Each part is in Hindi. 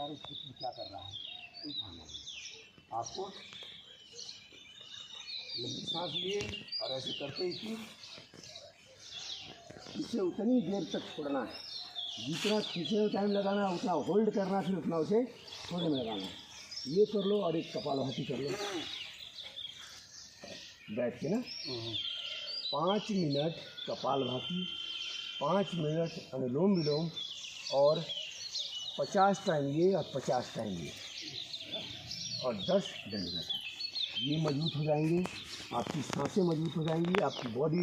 यार इस में क्या कर रहा है, उठाना है आपको। लंबी सांस लिए और ऐसे करते ही कि इसे उतनी देर तक छोड़ना है, जितना खींचने में टाइम लगाना है उतना होल्ड करना, फिर उतना उसे छोड़ने में लगाना है। ये कर लो और एक कपालभाति कर लो बैठ के ना। 5 मिनट कपालभाति, 5 मिनट अनुलोम विलोम और 50 टाइम ये और 50 टाइम ये और 10 दंडवत। ये मजबूत हो जाएंगे, आपकी सांसें मजबूत हो जाएंगी, आपकी बॉडी।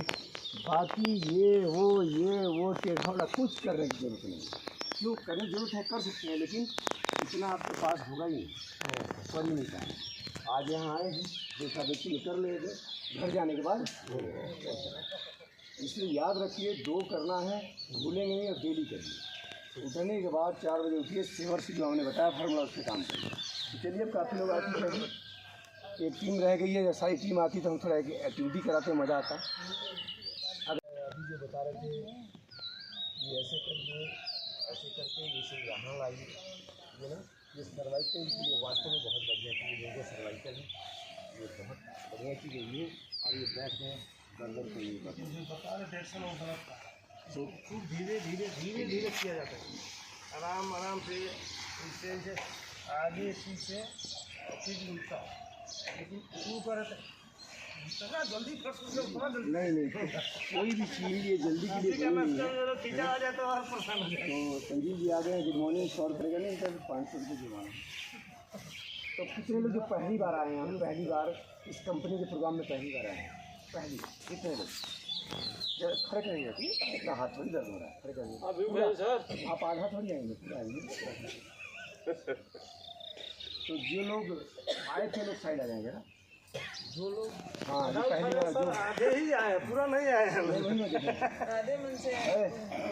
बाकी ये वो टेढ़ा कुछ करने की जरूरत नहीं। जो करने की जरूरत है कर सकते हैं, लेकिन इतना आपके पास होगा ही नहीं, कर ही नहीं पाए। आज यहाँ आए हैं, देखा देखी कर लेंगे, घर जाने के बाद। इसलिए याद रखिए 2 करना है, भूलेंगे नहीं और डेली करिए। उठने के बाद 4 बजे उठिए, सेवर से जो हमने बताया फार्मूला उस पर काम करिए। चलिए अब काफ़ी लोग आती हैं, एक टीम रह गई है, सारी टीम आती तो हम थोड़ा एक्टिविटी कराते हैं, मज़ा आता। अगर अभी जो बता रहे थे ये ऐसे करिए, ऐसे करके इसे यहाँ लाइए, ये ना ये सर्वाइकल के लिए वास्तव में बहुत बढ़िया चीज़ है। ये सर्वाइकल है, ये बहुत बढ़िया चीज़ है ये। और ये बैक है गर्दन को ये बता रहे 150 लोग गलत का, तो खूब धीरे धीरे धीरे धीरे किया जाता है, आराम आराम से, इससे आगे पीछे फिर उल्टा। लेकिन शुरू करे जल्दी नहीं कोई भी चीज़ ये जल्दी के लिए नहीं है। तो संजीव जी आ गए, गुड मॉर्निंग। 100 रुपये का नहीं, 500 रुपये जुर्माना। तो कितने लोग जो पहली बार आए हैं, हम पहली बार इस कंपनी के प्रोग्राम में पहली बार आए हैं, पहली कितने लोग खड़े करेंगे? इतना हाथ थोड़ी दर्द हो रहा है, खड़े करेंगे सर, आप आधा थोड़ी आएंगे, पूरा आएंगे। तो जो लोग आए थे लोग साइड आ जाएंगे ना, जो लोग हाँ जो पहली बार जो आधे ही आए, पूरा नहीं आए हैं, आधे मन से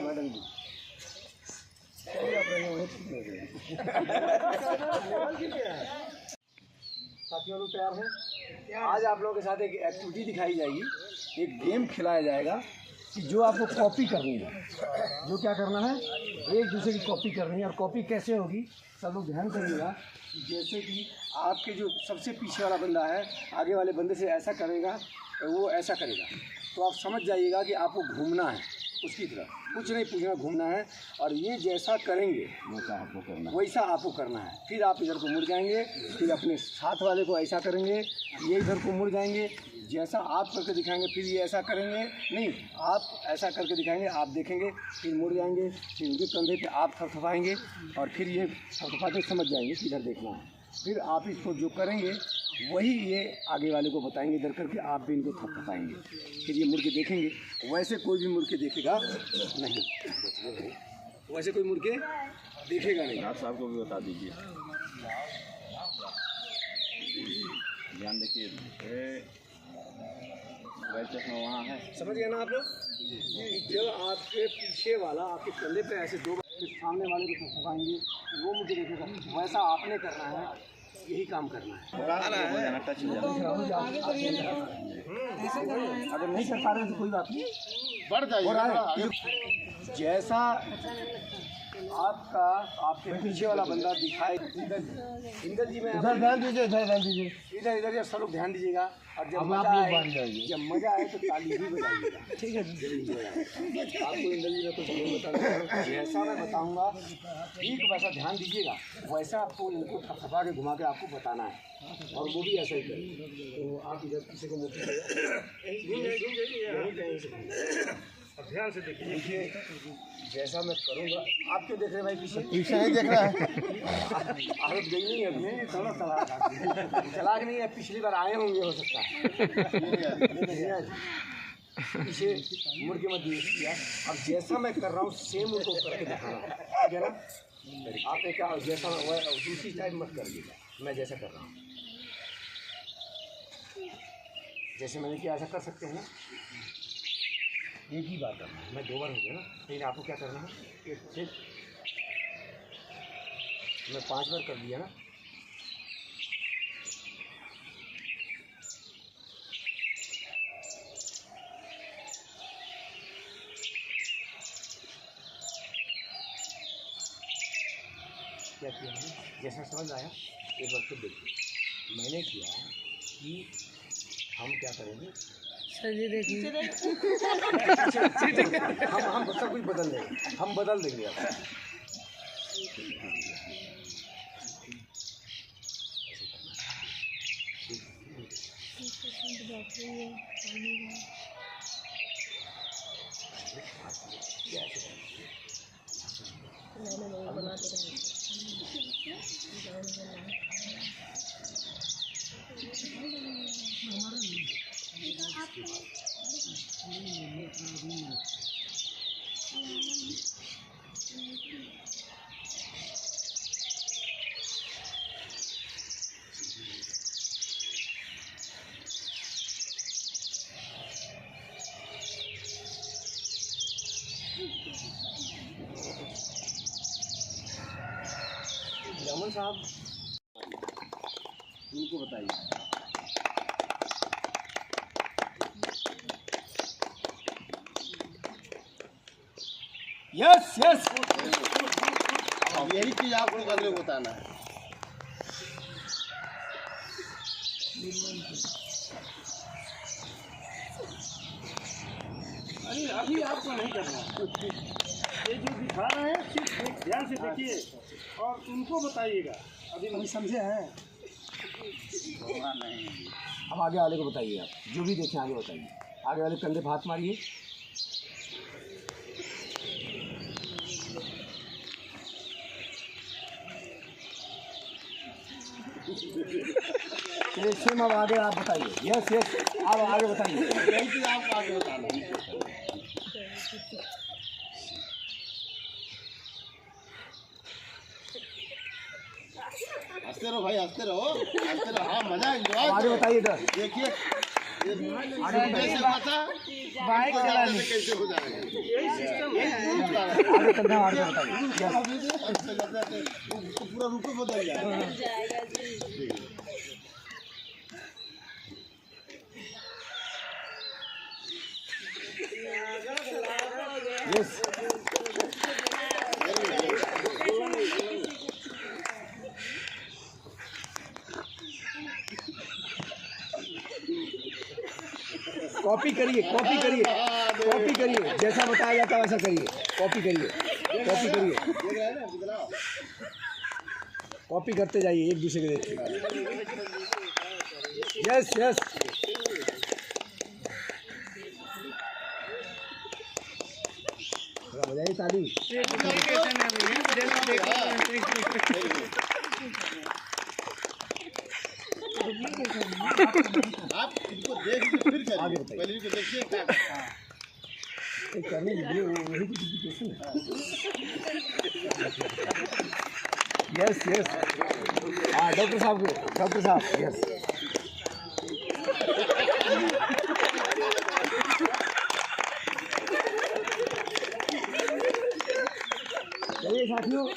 मैडम जी। चलिए आप रहेंगे वहीं ठीक हो गए। साथियों लोग तैयार हैं? आज आप लोगों के साथ एक एक्टिविटी दिखाई जाएगी, एक गेम खिलाया जाएगा कि जो आपको कॉपी करनी है। जो क्या करना है, एक दूसरे की कॉपी करनी है। और कॉपी कैसे होगी, सब लोग ध्यान करिएगा। जैसे कि आपके जो सबसे पीछे वाला बंदा है, आगे वाले बंदे से ऐसा करेगा, वो ऐसा करेगा, तो आप समझ जाइएगा कि आपको घूमना है उसकी तरफ, कुछ नहीं पूछना, घूमना है। और ये जैसा करेंगे वैसा आपको करना है। फिर आप इधर को मुड़ जाएंगे, फिर अपने साथ वाले को ऐसा करेंगे, ये इधर को मुड़ जाएंगे, जैसा आप करके दिखाएंगे, फिर ये ऐसा करेंगे, नहीं आप ऐसा करके दिखाएंगे, आप देखेंगे, फिर मुड़ जाएंगे, फिर उनके कंधे पे आप थपथपाएंगे और फिर ये थपथपाते समझ जाएंगे कि इधर देखना है। फिर आप इसको जो करेंगे वही ये आगे वाले को बताएंगे इधर करके, आप भी इनको थपथपाएंगे। फिर ये मुड़ के देखेंगे, वैसे कोई भी मुड़ के देखेगा नहीं, वैसे कोई मुड़ के देखेगा नहीं। आप साहब को भी बता दीजिए, ध्यान देखिए, वहाँ है, समझ गए ना आप लोग? जब आपके पीछे वाला आपके कंधे पे ऐसे 2 बार सामने वाले को थपथपाएंगे, वो मुझे देखेगा, वैसा आपने करना है, यही काम करना है। अगर नहीं कर पा रहे तो कोई बात नहीं, बढ़ जाइए। जैसा आपका आपके पीछे वाला बंदा दिखाए, इंदर जी में इधर ध्यान दीजिए, इधर जब सब लोग ध्यान दीजिएगा। और जब मजा आए तो ताली भी बजाइएगा, ठीक है? आपको इंदर जी में कुछ नहीं बताना, जैसा मैं बताऊंगा ठीक वैसा ध्यान दीजिएगा, वैसा आपको इनको थपथपा के घुमा के आपको बताना है, और वो भी ऐसा ही करें। तो आप इधर किसी को मुक्ति ध्यान से देखिए, जैसा मैं करूँगा। आप क्यों देख रहे हैं भाई? पीछे नहीं देख रहा है, आदत गई नहीं है अभी, थोड़ा चलाक नहीं है, पिछली बार आए होंगे हो सकता है। पीछे मुड़ के मत देखिए, अब जैसा मैं कर रहा हूँ सेम उनको करके दिखाना, ठीक है ना? आपने क्या जैसा दूसरी टाइप मत करिएगा, मैं जैसा कर रहा हूँ, जैसे मैंने किया ऐसा कर सकते हैं ना। एक ही बात करना है, मैं 2 बार हो गया ना, लेकिन आपको क्या करना है, फिर मैं 5 बार कर दिया ना। क्या क्या किया मैंने, जैसा समझ आया एक बार खुद देखिए। मैंने किया कि हम क्या करेंगे, हम सब कुछ बदल देंगे, हम बदल देंगे अब। रमन साहब उनको बताइए। यस यस, अब यही चीज आपको करने को बताना है। अरे अभी आपको नहीं करना, ये जो दिखा रहे हैं सिर्फ ध्यान से देखिए और उनको बताइएगा। अभी समझे हैं, अब आगे वाले को बताइए, आप जो भी देखें आगे बताइए। आगे वाले कंधे पे हाथ मारिए। चलिए सेम, अब आगे आप बताइए। यस यस, अब आगे बताइए। यही चीज आपको आगे बताना है। हंसते रहो भाई, हंसते रहो, हंसते रहो। हाँ, मजा एंजॉय। आगे बताइए इधर। देखिए आगे कैसे पता बाइक चलाने कैसे हो जाएगा, आगे कंधा मार के बताइए। उसको पूरा रूप बदल जाएगा। यस, कॉपी करिए, कॉपी करिए, कॉपी करिए, जैसा बताया जाता है वैसा करिए। कॉपी करिए, कॉपी करिए, कॉपी करते जाइए एक दूसरे के देख के। यस यस, बजाइए ताली। आप इनको देख के फिर करिए, आगे बताइए। पहले इनको देखिए क्या करने के लिए वही कुछ। यस यस, हाँ डॉक्टर साहब को, डॉक्टर साहब यस। चलिए साथियों,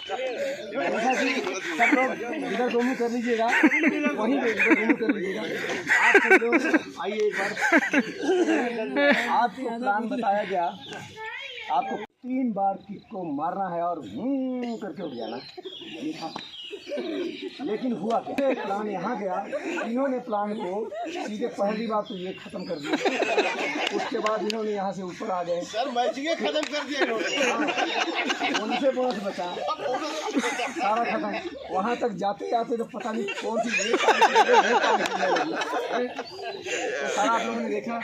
ऐसा कि सब लोग इधर दोनों कर लीजिएगा, वहीं इधर दोनों कर लीजिएगा। आप सब लोग आइए एक बार। आपको प्लान बताया गया, आपको 3 बार किक को मारना है और करके उठ जाना, ये था। लेकिन हुआ क्या, प्लान यहाँ गया, इन्होंने प्लान को सीधे पहली बात तो ये खत्म कर दिया। उसके बाद इन्होंने यहाँ से ऊपर आ गए, सर मैचिंग खत्म कर दिया इन्होंने। उनसे बोनस बचा, सारा खत्म। वहाँ तक जाते जाते तो पता नहीं कौन सी तो सारा आप लोगों ने देखा।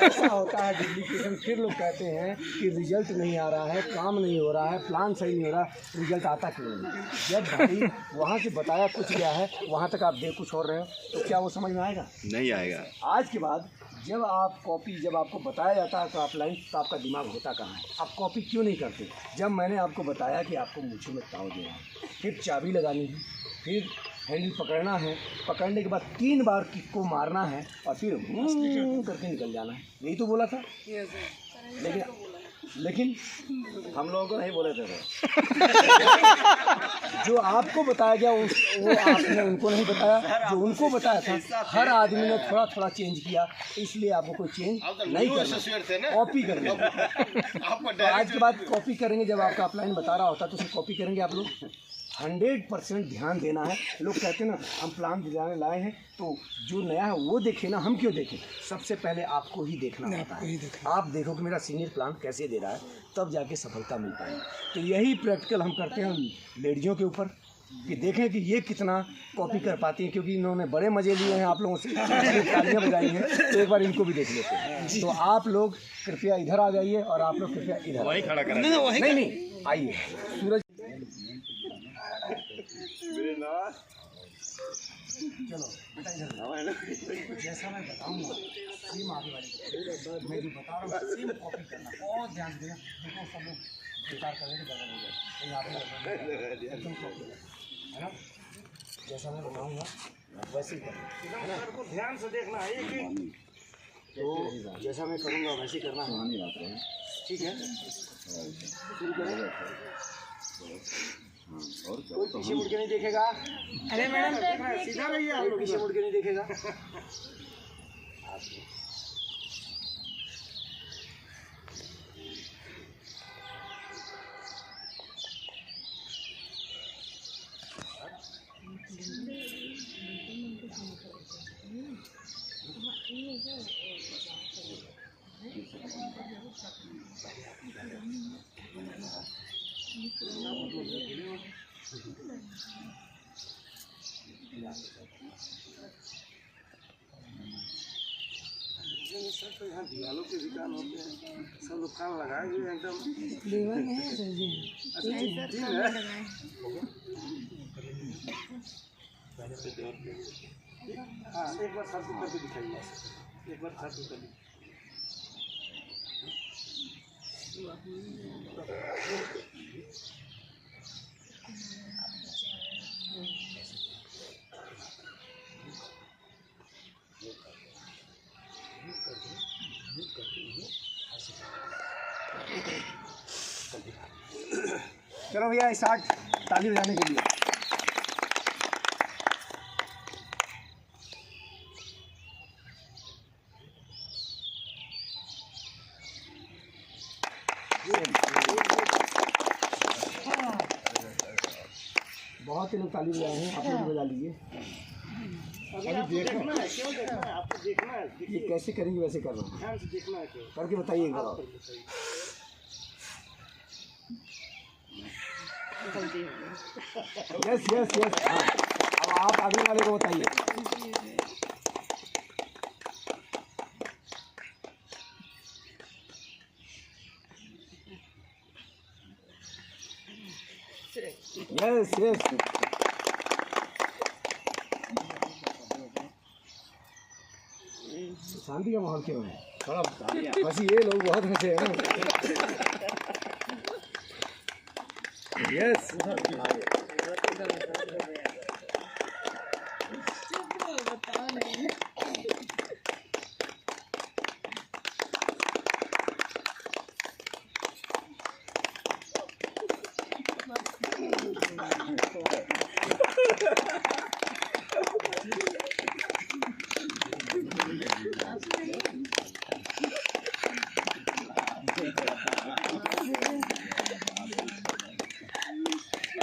ऐसा होता है डुप्लीकेशन। फिर लोग कहते हैं कि रिजल्ट नहीं आ रहा है, काम नहीं हो रहा है, प्लान सही नहीं हो रहा, रिजल्ट आता क्यों नहीं? जब भाई वहाँ से बताया कुछ गया है, वहाँ तक आप देख कुछ और रहे हो, तो क्या वो समझ में आएगा? नहीं आएगा। आज के बाद जब आप कॉपी, जब आपको बताया जाता है तो आप लाइन, तो आपका दिमाग होता कहाँ है? आप कॉपी क्यों नहीं करते? जब मैंने आपको बताया कि आपको मूँछों में ताव देना है, फिर चाबी लगानी है, फिर हैंडल पकड़ना है, पकड़ने के बाद 3 बार किक को मारना है और फिर करके निकल जाना है, यही तो बोला था। लेकिन हम लोगों को नहीं बोले थे जो आपको बताया गया वो आपने उनको नहीं बताया। जो उनको बताया था हर आदमी ने थोड़ा थोड़ा चेंज किया, इसलिए आपको कोई चेंज नहीं करना, कॉपी करना। तो आज के बाद कॉपी करेंगे। जब आपका अपलाइन बता रहा होता तो उसे कॉपी करेंगे आप लोग। 100% ध्यान देना है। लोग कहते हैं ना हम प्लान डिजाइन लाए हैं तो जो नया है वो देखे ना, हम क्यों देखें? सबसे पहले आपको ही देखना होता है। आप देखो कि मेरा सीनियर प्लान कैसे दे रहा है, तब जाके सफलता मिल पाएगी। तो यही प्रैक्टिकल हम करते हैं लेडीज़ों के ऊपर कि देखें कि ये कितना कॉपी कर पाती हैं, क्योंकि इन्होंने बड़े मज़े लिए हैं आप लोगों से, तालियां बजाई हैं, तो एक बार इनको भी देख लेते हैं। तो आप लोग कृपया इधर आ जाइए और आप लोग कृपया इधर वही खड़ा करें। नहीं आइए सूरज। चलो बेटा इधर, जैसा मैं बताऊंगा सेम आगे वाली मैं जो बता रहा हूँ सेम कॉपी करना, और ध्यान देना। देखो सब लोग विचार कर रहे हैं है ना, जैसा मैं बताऊंगा वैसे ही करना है ना, ध्यान से देखना है कि तो जैसा मैं करूँगा वैसे ही करना है। ठीक है, शुरू करें। कोई पीछे मुड़ के नहीं देखेगा। अरे मैडम सीधा रहिए, आप कोई पीछे मुड़ के नहीं देखेगा। सब तो यहाँ दीवालों के भी काम होते हैं, सब लोग काम लगाए हुए एकदम। दीवार में है सर जी, हाँ एक बार साथ करके दिखाइए, एक बार साथ करके। चलो भैया स्टार्ट, ताली बजाने के लिए। बहुत ही लोग ताली बजाए हैं, आप लोग बजा लीजिए। अभी देखना है, क्यों देखना है? आपको देखना है, ये कैसे करेंगे वैसे करना है, ध्यान से देखना है क्यों? करके बताइए एक बार। यस यस यस, हाँ अब आप आगे वाले को बताइए। यस यस, शांति का माहौल क्यों है? थोड़ा हंसी, ये लोग बहुत हंसे हैं ना। Yes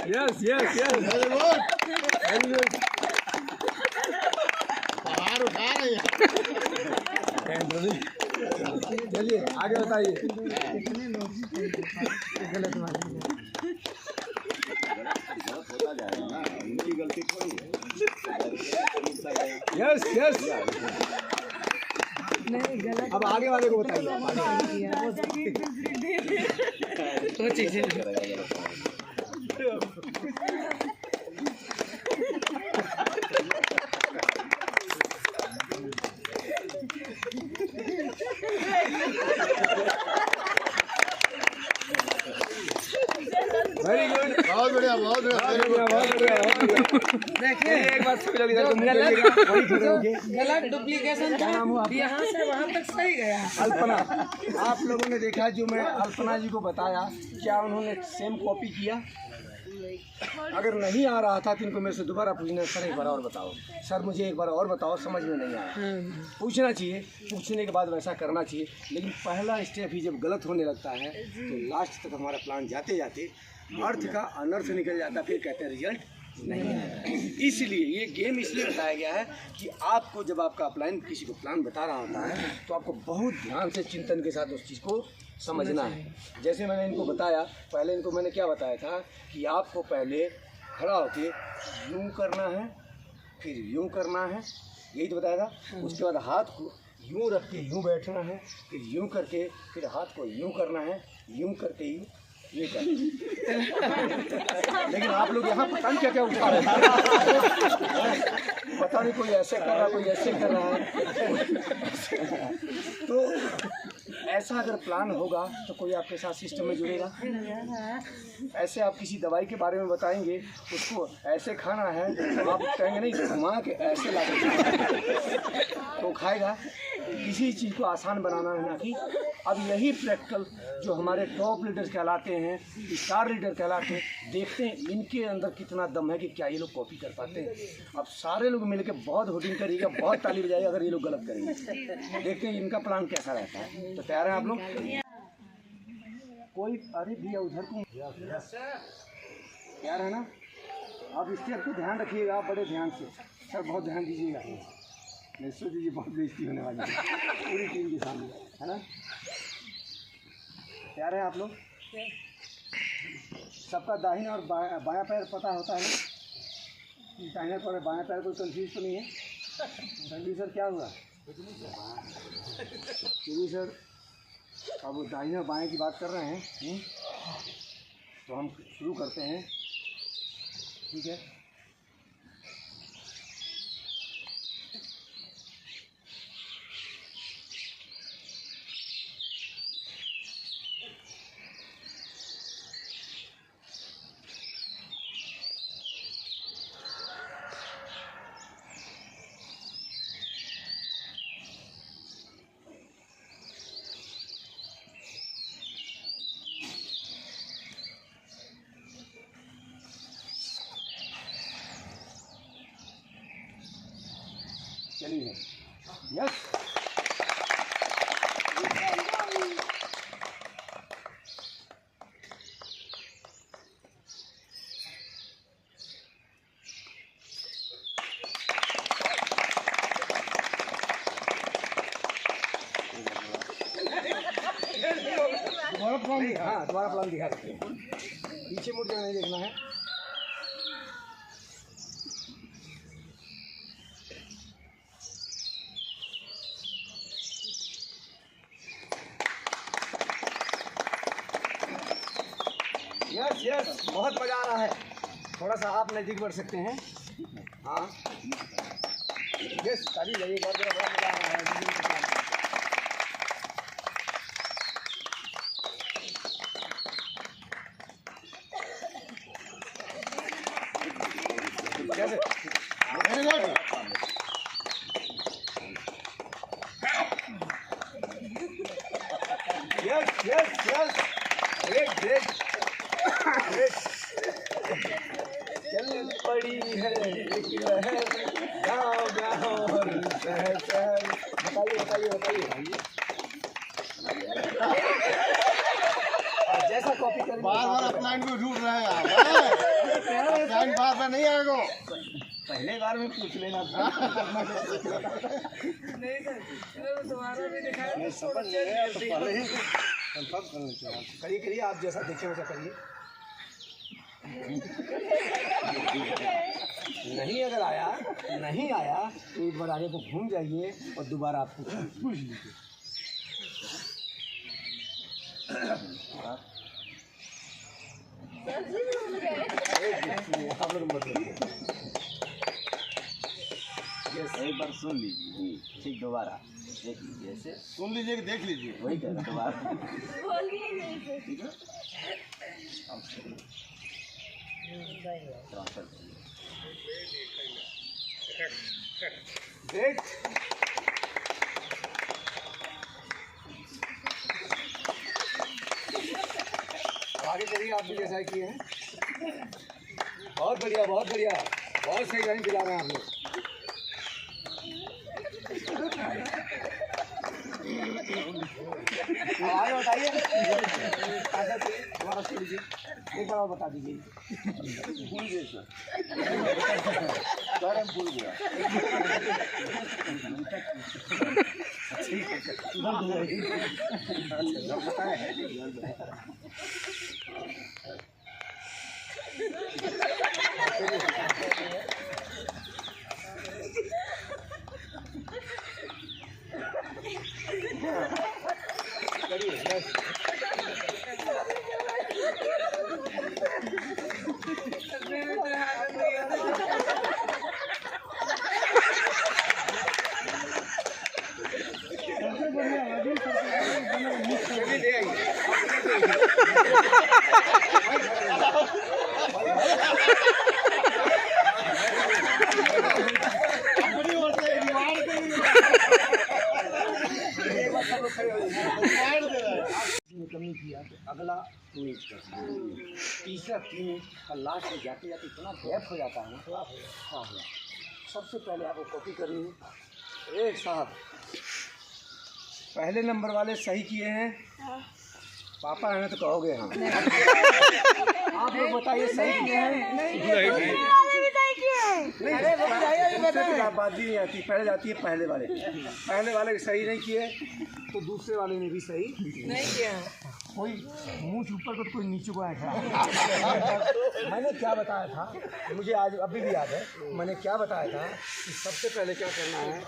yes yes yes, very good. पहाड़ उठा रहे हैं। चलिए आगे बताइए। यस यस, अब आगे वाले को बताइए। वेरी गुड, बहुत बढ़िया, बहुत बढ़िया, वेरी गुड। बहुत बढ़िया। देखिए एक बार सभी लोग इधर गलत डुप्लीकेशन था, यहाँ से वहाँ तक सही गया। अल्पना, आप लोगों ने देखा जो मैं अल्पना जी को बताया, क्या उन्होंने सेम कॉपी किया? अगर नहीं आ रहा था तो इनको मेरे से दोबारा पूछना, सर एक बार और बताओ, सर मुझे एक बार और बताओ, समझ में नहीं आया। पूछना चाहिए, पूछने के बाद वैसा करना चाहिए। लेकिन पहला स्टेप ही जब गलत होने लगता है तो लास्ट तक हमारा प्लान जाते जाते अर्थ का अनर्थ निकल जाता, फिर कहते हैं रिजल्ट नहीं आता। इसलिए ये गेम इसलिए बताया गया है कि आपको जब आपका प्लान किसी को प्लान बता रहा होता है तो आपको बहुत ध्यान से चिंतन के साथ उस चीज़ को समझना है। जैसे मैंने इनको बताया, पहले इनको मैंने क्या बताया था कि आपको पहले खड़ा होके यूं करना है, फिर यूं करना है, यही तो बताया था। उसके बाद हाथ को यूं रख के यूं बैठना है, फिर यूं करके फिर हाथ को यूं करना है, यूं करके ये करना है। लेकिन आप लोग यहाँ पता नहीं क्या क्या उठा रहे हैं, पता नहीं कोई ऐसे कर रहा है, कोई ऐसे कर रहा है। तो ऐसा अगर प्लान होगा तो कोई आपके साथ सिस्टम में जुड़ेगा। ऐसे आप किसी दवाई के बारे में बताएंगे, उसको ऐसे खाना है तो आप कहेंगे नहीं घुमा के ऐसे ला के तो खाएगा। किसी चीज़ को आसान बनाना है ना कि अब यही प्रैक्टिकल जो हमारे टॉप लीडर्स कहलाते हैं, स्टार लीडर कहलाते हैं, देखते हैं इनके अंदर कितना दम है कि क्या ये लोग कॉपी कर पाते हैं। अब सारे लोग मिलकर बहुत होर्डिंग करेंगे, बहुत ताली बजाएगा अगर ये लोग गलत करेंगे। देखते हैं इनका प्लान कैसा रहता है। तो तैयार हैं आप लोग? कोई अरे भैया उधर को तैयार है ना? आप स्टेप को ध्यान रखिएगा बड़े ध्यान से, सर बहुत ध्यान दीजिएगा। नहीं सोचिए बहुत बेइज्जती होने वाली है पूरी टीम के सामने, है ना? तैयार हैं आप लोग? सबका दाहिना और बायां पैर पता होता है ना? दाहिना पैर बायां पैर कोई कंफ्यूज तो नहीं है? कंफ्यूज सर क्या हुआ? क्योंकि सर अब दाहिना बाएं की बात कर रहे हैं, तो हम शुरू करते हैं, ठीक है? चलिए यस दोबारा प्लान दिखा, हाँ दोबारा प्लान दिखा सकते हैं। पीछे मुड़ के नहीं देखना है। यस यस बहुत मज़ा आ रहा है। थोड़ा सा आप नज़दीक बढ़ सकते हैं। हाँ यस ताली जाइए, बहुत बड़ा मज़ा आ रहा है। कैसे? Very good. Yes yes yes great great great. चल पड़ी है एक लहर गाँव गाँव और शहर शहर। बताइए बताइए बताइए। जैसा कॉपी करेंगे बार बार अपना इनको ढूंढ रहे हैं आप। बार बार नहीं आएगा। पहले बार में पूछ लेना था। नहीं सर दोबारा भी दिखाया। मैं समझ ले रहे हैं तो पहले ही कंफर्म करना चाहिए। करिए करिए आप जैसा देखे वैसा करिए। नहीं अगर आया नहीं आया तो एक बार आगे को घूम जाइए और दोबारा आप पूछ लीजिए। आप लोग मत एक बार सुन लीजिए, ठीक दोबारा देख लीजिए, ऐसे सुन लीजिए कि देख लीजिए। वही कर दोबारा। ट्रांसफर करिए। ग्रेट। आगे चलिए आप भी जैसा किए हैं। बहुत बढ़िया बहुत बढ़िया, बहुत सही लाइन दिला रहे हैं आप लोग। आगे बताइए दोबारा छोड़ लीजिए। एक बार और बता दीजिए। भूल गए सर, सर हम भूल गया। में कमी किया तो अगला 2 इंच कर, तीसरा 3 इंच का, लास्ट में जाते जाते इतना गैप हो जाता है ना। हाँ हाँ, सबसे पहले आपको कॉपी करनी है। एक साहब पहले नंबर वाले सही किए हैं, पापा हैं तो कहोगे हाँ। आप लोग बताइए सही किए हैं? बात भी नहीं आती, पहले जाती है पहले वाले सही नहीं किए तो दूसरे वाले ने भी सही नहीं किया। कोई मुंह ऊपर को तो कोई नीचे को आया था। मैंने क्या बताया था, मुझे आज अभी भी याद है, मैंने क्या बताया था कि सबसे पहले क्या करना है,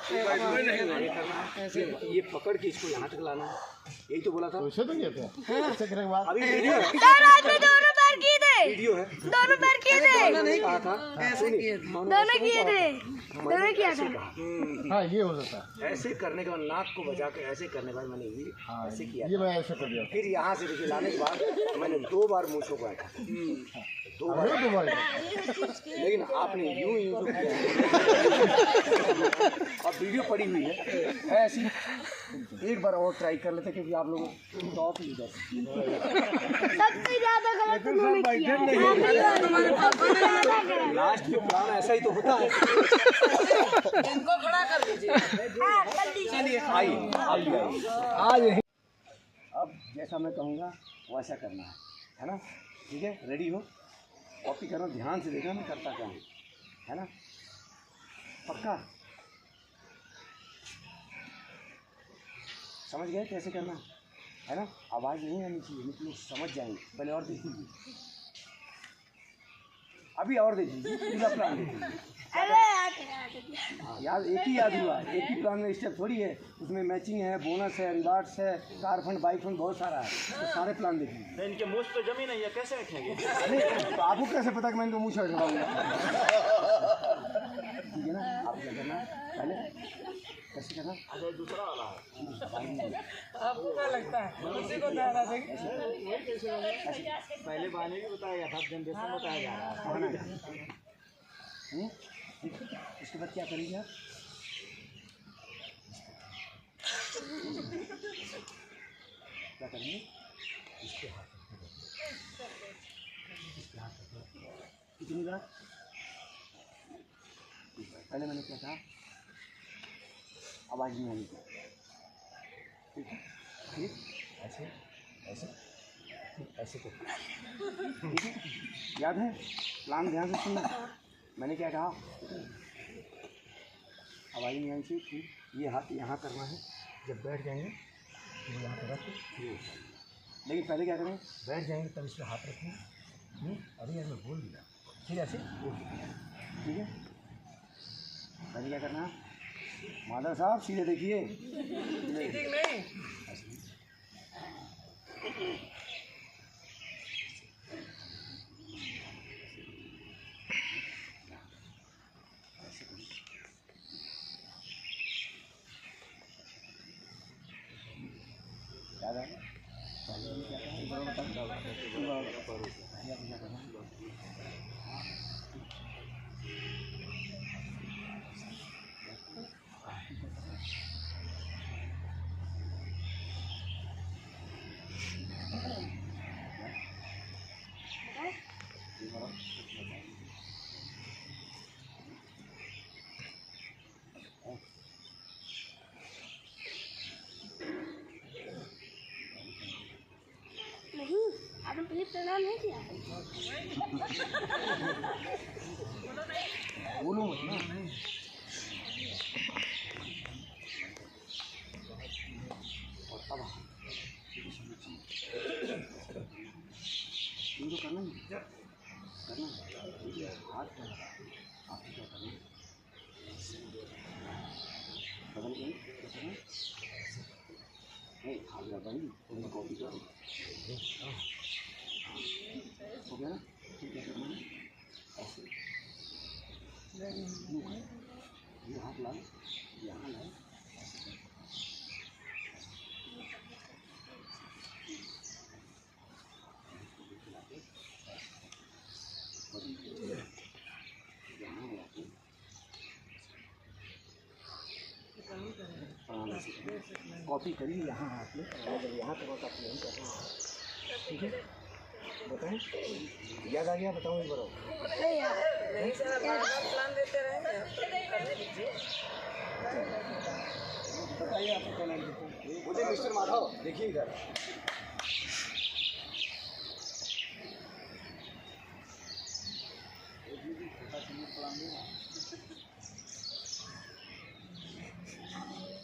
ये पकड़ के इसको यहाँ तक लाना है, यही तो बोला था। वैसे तो कहते हैं, ऐसे करने के बाद अभी वीडियो है, वीडियो है, दोनों पैर किए थे, नहीं कहा था, दोनों किए थे, दोनों किया था। हाँ ये हो सकता है। ऐसे करने के बाद नाक को बजा के ऐसे करने के बाद मैंने ये ऐसे किया, ये मैं ऐसे कर दिया। फिर यहाँ से देखिए लाने के बाद मैंने 2 बार मूँछों को ऐठा, 2 बार, लेकिन आपने यूं तो किया है। अब वीडियो पड़ी हुई है ऐसी, एक बार और ट्राई कर लेते क्योंकि आप लोग टॉप लीडर सबसे ज्यादा गलत उन्होंने किया है। लास्ट में प्लान ऐसा ही तो होता है। इनको खड़ा कर दीजिए। चलिए आइए आइए आइए। अब जैसा मैं कहूँगा वैसा करना है ना? ठीक है, रेडी हो? कॉपी करो, ध्यान से देखना मैं करता क्या हूँ, है ना? पक्का समझ गए कैसे करना है ना? आवाज़ नहीं आनी चाहिए, नहीं तो लोग समझ जाएंगे। पहले और देख लीजिए, अभी और देख लीजिए, पूरा प्लान देख लीजिए। हाँ याद, एक ही याद हुआ, एक ही प्लान में स्टेप थोड़ी है, उसमें मैचिंग है, बोनस है, रिवार्ड्स है, कार फंड, बाइक फंड, बहुत सारा है, तो सारे प्लान देख लीजिए। इनके मुझ पे जमी नहीं है, कैसे रखेंगे? नहीं तो आपको कैसे पता कि मैं इनको मुँह छोड़ रहा ठीक है ना? आपको क्या करना है पहले, कैसे करना? अच्छा दूसरा वाला है। आपको क्या लगता है उसी को दादा देंगे? पहले बाने भी बताया था, जनरेशन बताया जा रहा है। उसके बाद क्या करेंगे आप? क्या करेंगे? इसके हाथ कितनी बार? पहले मैंने क्या कहा, आवाज़ नहीं आनी चाहिए, ठीक है? ठीक, ऐसे ऐसे ऐसे को, ठीक है? याद है? प्लान ध्यान से सुनना। मैंने क्या कहा, आवाज़ नहीं आनी चाहिए, ठीक? ये हाथ यहाँ करना है, जब बैठ जाएंगे तो यहाँ पर रखें, लेकिन पहले क्या करें, बैठ जाएंगे तब इस पर हाथ रखें। अभी यार मैं बोल दिया, फिर ऐसे ठीक है? पहले क्या करना है, माधव साहब सीधे देखिए, ठीक नहीं याद आया? पहले भी क्या कहा, एक बार बताओ। प्रणाम नहीं किया। बोलो मत ना। और अब ये तो करना ही है। करना है। हाथ क्या आपको क्या करना है? बदल गई नहीं हाथ लगाई उनको कॉपी करो हो गया ना ठीक है करना है ऐसे ये हाथ लाओ यहाँ लाओ कॉपी करिए यहाँ हाथ में अगर यहाँ करो तो आप नहीं कर रहे हैं ठीक है बताएं याद आ गया बताओ एक बार नहीं यार। नहीं सर प्लान देते रहेंगे करने दीजिए। बताइए आपको क्या नाम देते हैं मुझे मिस्टर माधव देखिए इधर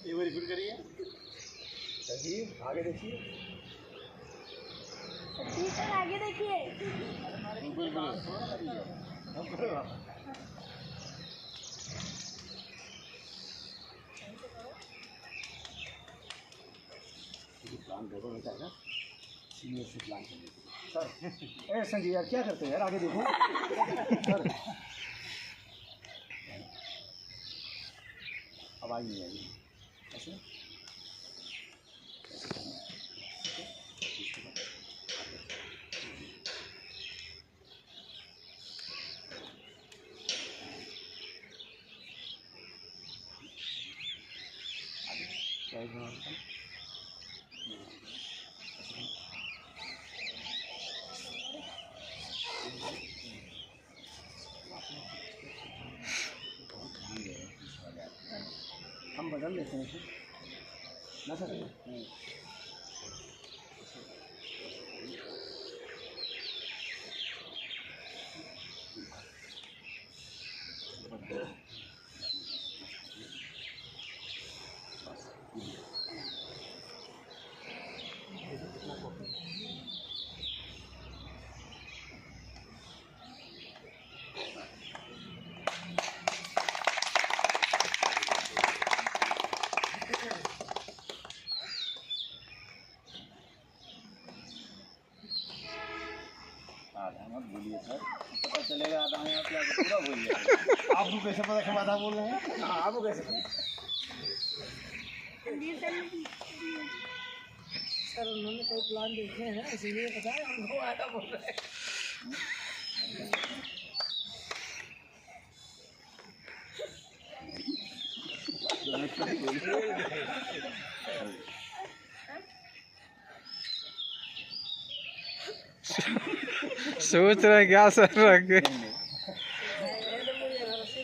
एक बार रिपीट करिए संजीव आगे देखिए टीचर आगे देखिए। प्लान गड़बड़ हो जाएगा सीनियर से प्लान करने के लिए सर ए संजीव यार क्या करते हैं यार आगे देखो सर आवाज़ नहीं आएगी ऐसे हम बदल लेते हैं ना सर आधा मत बोलिए सर पता चलेगा आधा यहाँ पे आके पूरा भूल जाएगा आपको कैसे पता कि आधा बोल रहे हैं हाँ आपको कैसे सर उन्होंने कोई प्लान देखे हैं इसीलिए पता है हमको आधा बोल रहे हैं। सोच रहे क्या सर रख के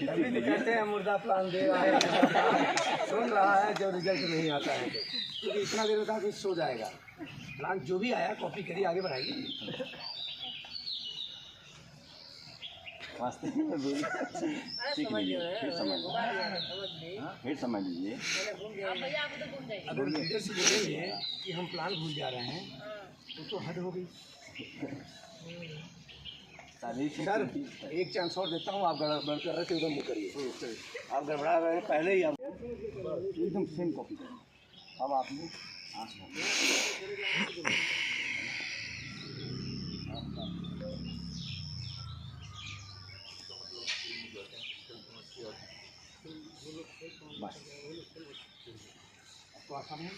अभी तो कहते हैं मुर्दा प्लान दे रहा है सुन रहा है जो रिजल्ट नहीं आता है क्योंकि इतना देर होता है कि सो जाएगा प्लान जो भी आया कॉपी करिए आगे बढ़ाइए वास्ते में बोलिए सीख लीजिए फिर समझ लीजिए अगर लीडर से बोलेंगे कि हम प्लान भूल जा रहे हैं तो हद हो गई सर एक चांस और देता हूँ आप गड़बड़ कर रहे थे उधर मुँह करिए आप गड़बड़ा रहे हैं पहले ही आप एकदम सेम कॉपी करें अब आपने बस आपको आसान है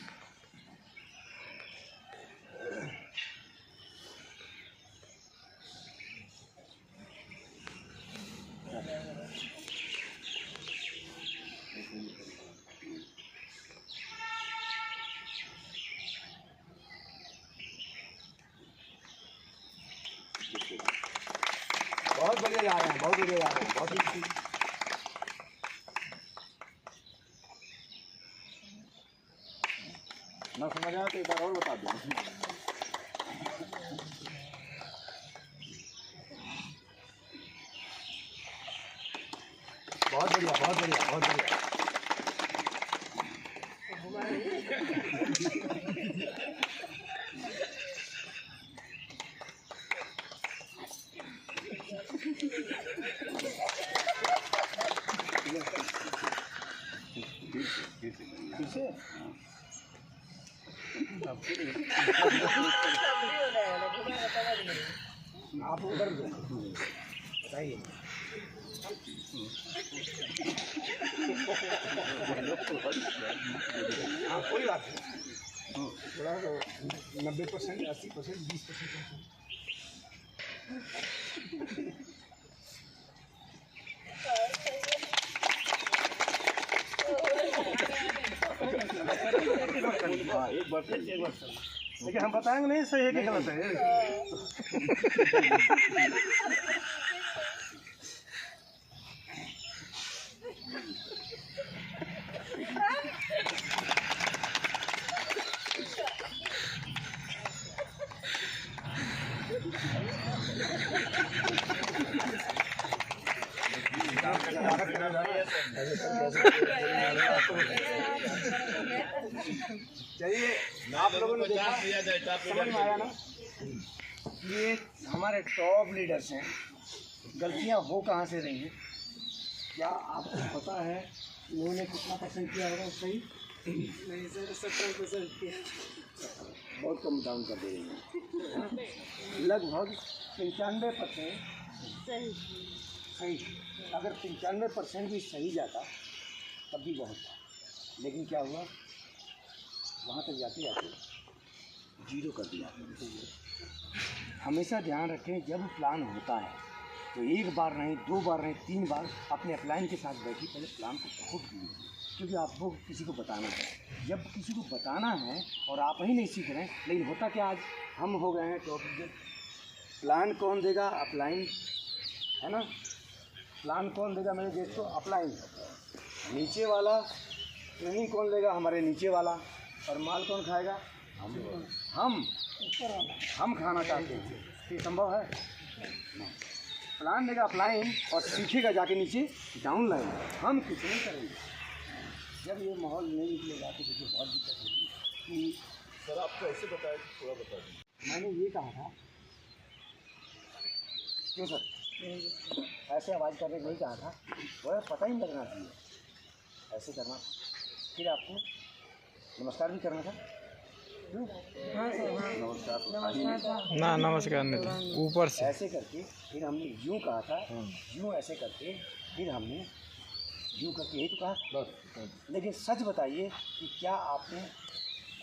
बहुत बढ़िया जा रहे हैं बहुत बढ़िया जा रहे हैं बहुत ही ना समझ आया तो एक बार और बता दूँ बहुत बढ़िया, बहुत बढ़िया, बहुत बढ़िया। आप उधर बताइए। हाँ कोई बात नहीं, थोड़ा 90%, 80%, 20%। एक बार लेकिन हम बताएंगे नहीं सही है कि गलत है। चलिए, आप लोगों ने देखा, समझ में आया ना? ये हमारे टॉप लीडर्स हैं। गलतियां हो कहाँ से रही हैं? क्या आपको पता है इन्होंने कितना परसेंट किया होगा सही? नहीं सर 70% किया। बहुत कम डाउन कर दे रही हैं। लगभग 95% सही। अगर 95% भी सही जाता तब भी बहुत था, लेकिन क्या हुआ, वहाँ तक जाते जाते 0 कर दिया। हमेशा ध्यान रखें, जब प्लान होता है तो एक बार नहीं, 2 बार नहीं, 3 बार अपने अपलाइन के साथ बैठी पहले प्लान को खुद कीजिए, क्योंकि आपको किसी को बताना है। जब किसी को बताना है और आप ही नहीं सीख रहे हैं, लेकिन होता क्या, आज हम हो गए हैं टॉप लीडर। प्लान कौन देगा? अपलाइन, है ना? प्लान कौन देगा मेरे देश को? अपलाइन। नीचे वाला ट्रेनिंग कौन लेगा? हमारे नीचे वाला। और माल कौन खाएगा? हम खाना चाहते हैं, ये संभव है? प्लान देगा अपलाइन और सीखेगा जाके नीचे डाउन लाइन। हम कुछ नहीं करेंगे। जब ये माहौल नहीं निकलेगा तो देखिए बहुत दिक्कत होगी कि सर आपको ऐसे बताया, थोड़ा बता दीजिए। मैंने ये कहा था, क्यों सर ऐसे आवाज़ करने को नहीं कहा था, वह पता ही लगना चाहिए, ऐसे करना। फिर आपको नमस्कार भी करना था। हाँ सर, हाँ नमस्कार सर। ना नमस्कार नहीं, ऊपर से ऐसे करके फिर हमने यूँ कहा था, यूँ ऐसे करके फिर हमने यूँ करके यही तो कहा बस। लेकिन सच बताइए कि क्या आपने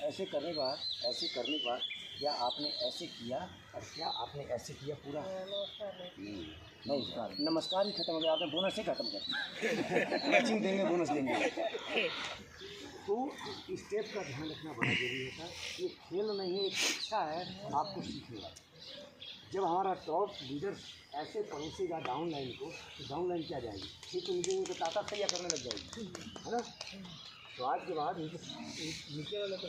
ऐसे करने के बाद, ऐसे करने के बाद क्या आपने ऐसे किया और क्या आपने ऐसे किया पूरा? नहीं, नमस्कार ही खत्म हो गया, आपने बोनस ही खत्म कर दिया। मैचिंग देंगे, बोनस देंगे। तो स्टेप का ध्यान रखना बड़ा जरूरी होता है। ये खेल नहीं है, एक शिक्षा है आपको सीखेगा। जब हमारा टॉप लीडर ऐसे पहुँचेगा डाउन लाइन को, तो डाउन लाइन क्या जाएगी? ठीक तो नीचे ताकत तैयार करने लग जाएगी, है ना? तो आज के बाद नीचे वाले को